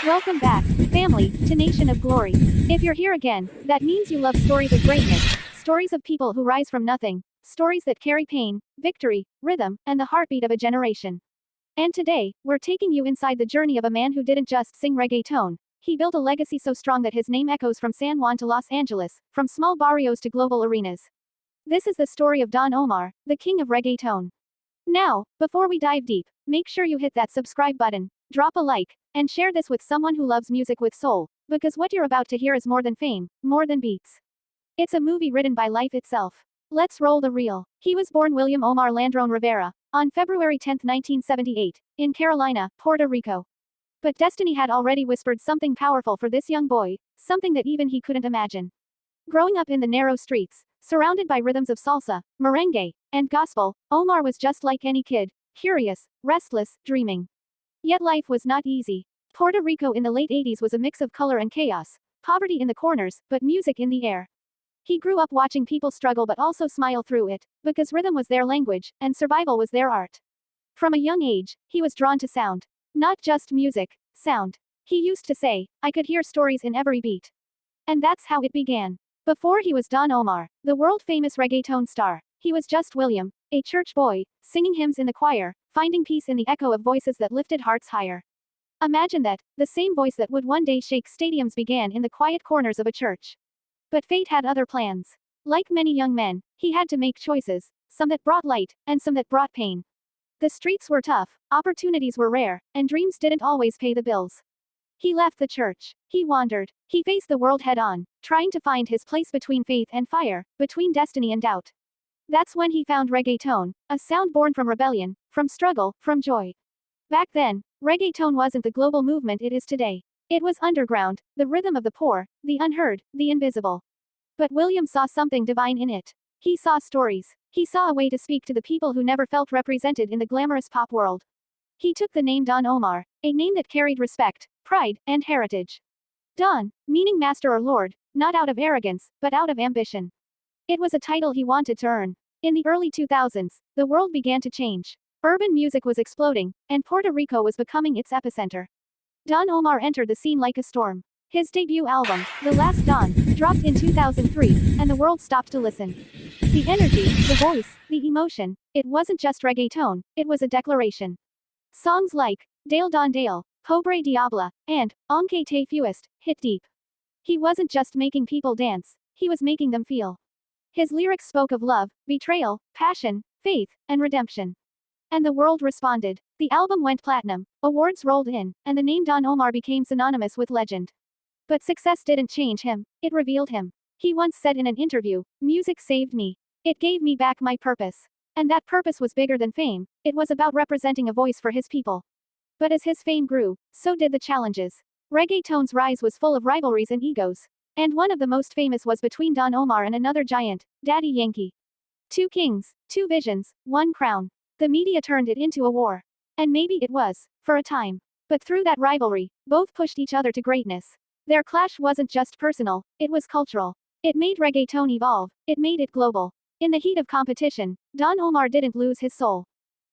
Welcome back, family, to Nation of Glory. If you're here again, that means you love stories of greatness, stories of people who rise from nothing, stories that carry pain, victory, rhythm, and the heartbeat of a generation. And today, we're taking you inside the journey of a man who didn't just sing reggaeton. He built a legacy so strong that his name echoes from San Juan to Los Angeles, from small barrios to global arenas. This is the story of Don Omar, the king of reggaeton. Now, before we dive deep, make sure you hit that subscribe button, drop a like, and share this with someone who loves music with soul, because what you're about to hear is more than fame, more than beats. It's a movie written by life itself. Let's roll the reel. He was born William Omar Landrón Rivera, on February 10, 1978, in Carolina, Puerto Rico. But destiny had already whispered something powerful for this young boy, something that even he couldn't imagine. Growing up in the narrow streets, surrounded by rhythms of salsa, merengue, and gospel, Omar was just like any kid, curious, restless, dreaming. Yet life was not easy. Puerto Rico in the late 80s was a mix of color and chaos, poverty in the corners, but music in the air. He grew up watching people struggle but also smile through it, because rhythm was their language, and survival was their art. From a young age, he was drawn to sound. Not just music, sound. He used to say, "I could hear stories in every beat." And that's how it began. Before he was Don Omar, the world-famous reggaeton star, he was just William, a church boy, singing hymns in the choir, finding peace in the echo of voices that lifted hearts higher. Imagine that, the same voice that would one day shake stadiums began in the quiet corners of a church. But fate had other plans. Like many young men, he had to make choices, some that brought light, and some that brought pain. The streets were tough, opportunities were rare, and dreams didn't always pay the bills. He left the church. He wandered. He faced the world head on, trying to find his place between faith and fire, between destiny and doubt. That's when he found reggaeton, a sound born from rebellion, from struggle, from joy. Back then, reggaeton wasn't the global movement it is today. It was underground, the rhythm of the poor, the unheard, the invisible. But William saw something divine in it. He saw stories. He saw a way to speak to the people who never felt represented in the glamorous pop world. He took the name Don Omar, a name that carried respect, pride, and heritage. Don, meaning master or lord, not out of arrogance, but out of ambition. It was a title he wanted to earn. In the early 2000s, the world began to change. Urban music was exploding, and Puerto Rico was becoming its epicenter. Don Omar entered the scene like a storm. His debut album, The Last Don, dropped in 2003, and the world stopped to listen. The energy, the voice, the emotion, it wasn't just reggaeton, it was a declaration. Songs like Dale Don Dale, Pobre Diabla, and Aunque Te Fuiste hit deep. He wasn't just making people dance, he was making them feel. His lyrics spoke of love, betrayal, passion, faith, and redemption. And the world responded. The album went platinum, awards rolled in, and the name Don Omar became synonymous with legend. But success didn't change him, it revealed him. He once said in an interview, "Music saved me. It gave me back my purpose." And that purpose was bigger than fame, it was about representing a voice for his people. But as his fame grew, so did the challenges. Reggaeton's rise was full of rivalries and egos. And one of the most famous was between Don Omar and another giant, Daddy Yankee. Two kings, two visions, one crown. The media turned it into a war. And maybe it was, for a time. But through that rivalry, both pushed each other to greatness. Their clash wasn't just personal, it was cultural. It made reggaeton evolve, it made it global. In the heat of competition, Don Omar didn't lose his soul.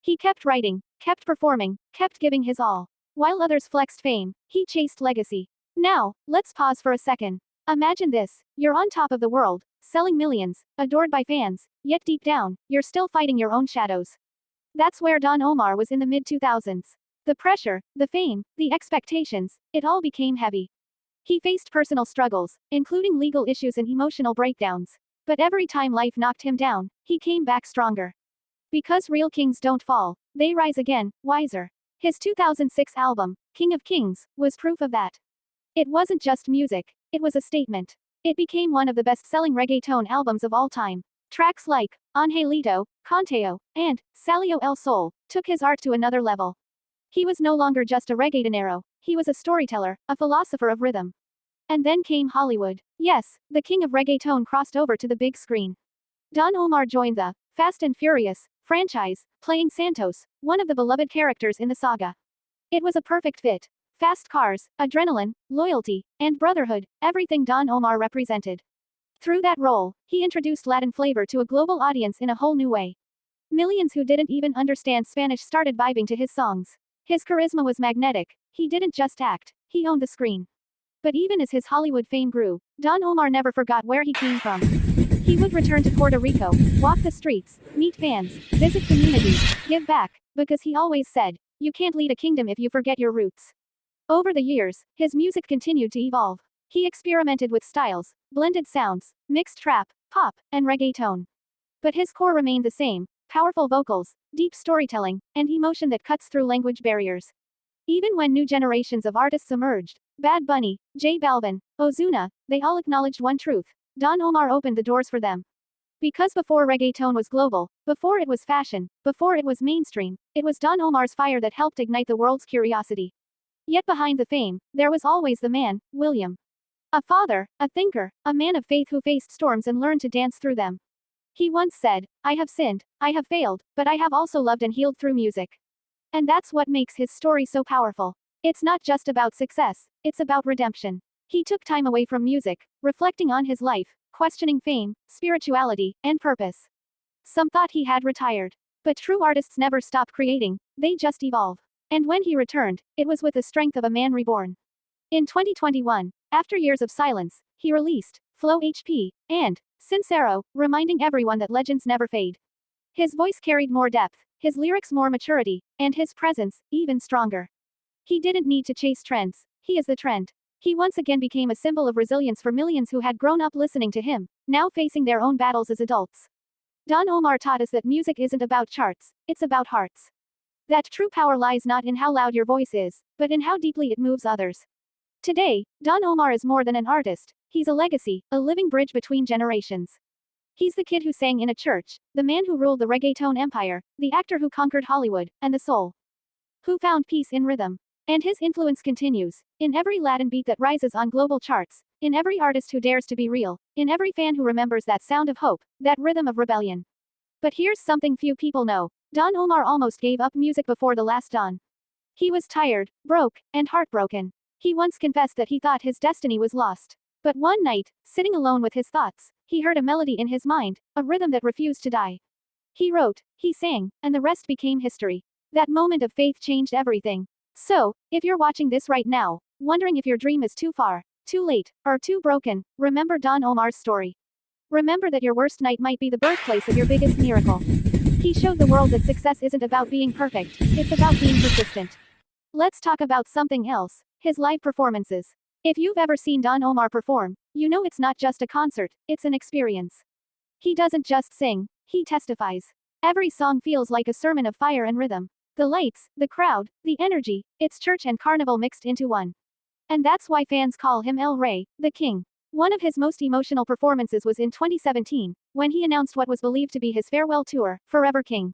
He kept writing, kept performing, kept giving his all. While others flexed fame, he chased legacy. Now, let's pause for a second. Imagine this, you're on top of the world, selling millions, adored by fans, yet deep down, you're still fighting your own shadows. That's where Don Omar was in the mid-2000s. The pressure, the fame, the expectations, it all became heavy. He faced personal struggles, including legal issues and emotional breakdowns. But every time life knocked him down, he came back stronger. Because real kings don't fall, they rise again, wiser. His 2006 album, King of Kings, was proof of that. It wasn't just music, it was a statement. It became one of the best-selling reggaeton albums of all time. Tracks like Angelito, Conteo, and Salio El Sol took his art to another level. He was no longer just a reggaetonero, he was a storyteller, a philosopher of rhythm. And then came Hollywood. Yes, the king of reggaeton crossed over to the big screen. Don Omar joined the Fast and Furious franchise, playing Santos, one of the beloved characters in the saga. It was a perfect fit. Fast cars, adrenaline, loyalty, and brotherhood, everything Don Omar represented. Through that role, he introduced Latin flavor to a global audience in a whole new way. Millions who didn't even understand Spanish started vibing to his songs. His charisma was magnetic. He didn't just act. he owned the screen. But even as his Hollywood fame grew, Don Omar never forgot where he came from. He would return to Puerto Rico, walk the streets, meet fans, visit communities, give back, because he always said, you can't lead a kingdom if you forget your roots. Over the years, his music continued to evolve. He experimented with styles, blended sounds, mixed trap, pop, and reggaeton. But his core remained the same: powerful vocals, deep storytelling, and emotion that cuts through language barriers. Even when new generations of artists emerged, Bad Bunny, J Balvin, Ozuna, they all acknowledged one truth: Don Omar opened the doors for them. Because before reggaeton was global, before it was fashion, before it was mainstream, it was Don Omar's fire that helped ignite the world's curiosity. Yet behind the fame, there was always the man, William. A father, a thinker, a man of faith who faced storms and learned to dance through them. He once said, I have sinned, I have failed, but I have also loved and healed through music. And that's what makes his story so powerful. It's not just about success, it's about redemption. He took time away from music, reflecting on his life, questioning fame, spirituality, and purpose. Some thought he had retired. But true artists never stop creating, they just evolve. And when he returned, it was with the strength of a man reborn. In 2021, after years of silence, he released Flow HP and Sincero, reminding everyone that legends never fade. His voice carried more depth, his lyrics more maturity, and his presence even stronger. He didn't need to chase trends, he is the trend. He once again became a symbol of resilience for millions who had grown up listening to him, now facing their own battles as adults. Don Omar taught us that music isn't about charts, it's about hearts. That true power lies not in how loud your voice is, but in how deeply it moves others. Today, Don Omar is more than an artist, he's a legacy, a living bridge between generations. He's the kid who sang in a church, the man who ruled the reggaeton empire, the actor who conquered Hollywood, and the soul who found peace in rhythm. And his influence continues, in every Latin beat that rises on global charts, in every artist who dares to be real, in every fan who remembers that sound of hope, that rhythm of rebellion. But here's something few people know: Don Omar almost gave up music before the last dawn. He was tired, broke, and heartbroken. He once confessed that he thought his destiny was lost. But one night, sitting alone with his thoughts, he heard a melody in his mind, a rhythm that refused to die. He wrote, he sang, and the rest became history. That moment of faith changed everything. So, if you're watching this right now, wondering if your dream is too far, too late, or too broken, remember Don Omar's story. Remember that your worst night might be the birthplace of your biggest miracle. He showed the world that success isn't about being perfect, it's about being persistent. Let's talk about something else: his live performances. If you've ever seen Don Omar perform, you know it's not just a concert, it's an experience. He doesn't just sing, he testifies. Every song feels like a sermon of fire and rhythm. The lights, the crowd, the energy, it's church and carnival mixed into one. And that's why fans call him El Rey, the King. One of his most emotional performances was in 2017, when he announced what was believed to be his farewell tour, Forever King.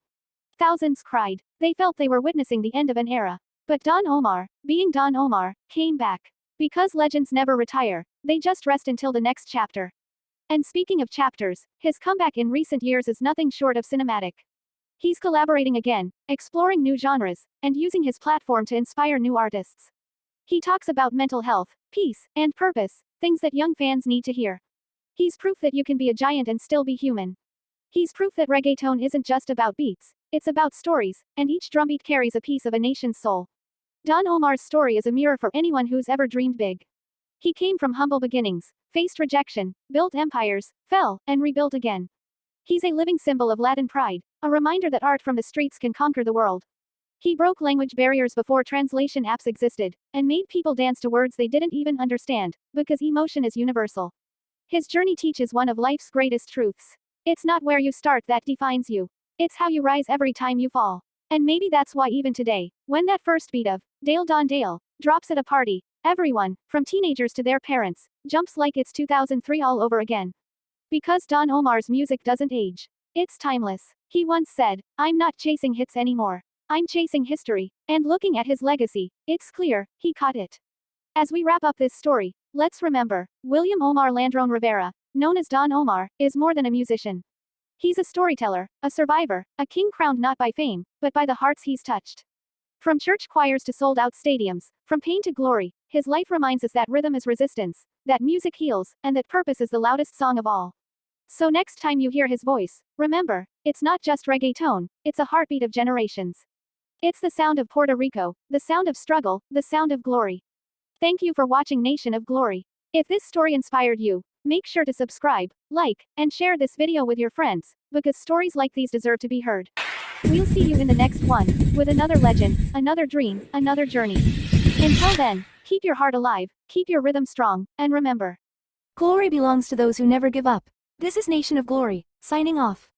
Thousands cried. They felt they were witnessing the end of an era. But Don Omar, being Don Omar, came back. Because legends never retire, they just rest until the next chapter. And speaking of chapters, his comeback in recent years is nothing short of cinematic. He's collaborating again, exploring new genres, and using his platform to inspire new artists. He talks about mental health, peace, and purpose, things that young fans need to hear. He's proof that you can be a giant and still be human. He's proof that reggaeton isn't just about beats, it's about stories, and each drumbeat carries a piece of a nation's soul. Don Omar's story is a mirror for anyone who's ever dreamed big. He came from humble beginnings, faced rejection, built empires, fell, and rebuilt again. He's a living symbol of Latin pride, a reminder that art from the streets can conquer the world. He broke language barriers before translation apps existed, and made people dance to words they didn't even understand, because emotion is universal. His journey teaches one of life's greatest truths. It's not where you start that defines you. It's how you rise every time you fall. And maybe that's why even today, when that first beat of Dale Don Dale drops at a party, everyone, from teenagers to their parents, jumps like it's 2003 all over again. Because Don Omar's music doesn't age. It's timeless. He once said, "I'm not chasing hits anymore. I'm chasing history." And looking at his legacy, it's clear, he caught it. As we wrap up this story, let's remember, William Omar Landrón Rivera, known as Don Omar, is more than a musician. He's a storyteller, a survivor, a king crowned not by fame, but by the hearts he's touched. From church choirs to sold-out stadiums, from pain to glory, his life reminds us that rhythm is resistance, that music heals, and that purpose is the loudest song of all. So next time you hear his voice, remember, it's not just reggaeton, it's a heartbeat of generations. It's the sound of Puerto Rico, the sound of struggle, the sound of glory. Thank you for watching Nation of Glory. If this story inspired you, make sure to subscribe, like, and share this video with your friends, because stories like these deserve to be heard. We'll see you in the next one, with another legend, another dream, another journey. Until then, keep your heart alive, keep your rhythm strong, and remember, glory belongs to those who never give up. This is Nation of Glory, signing off.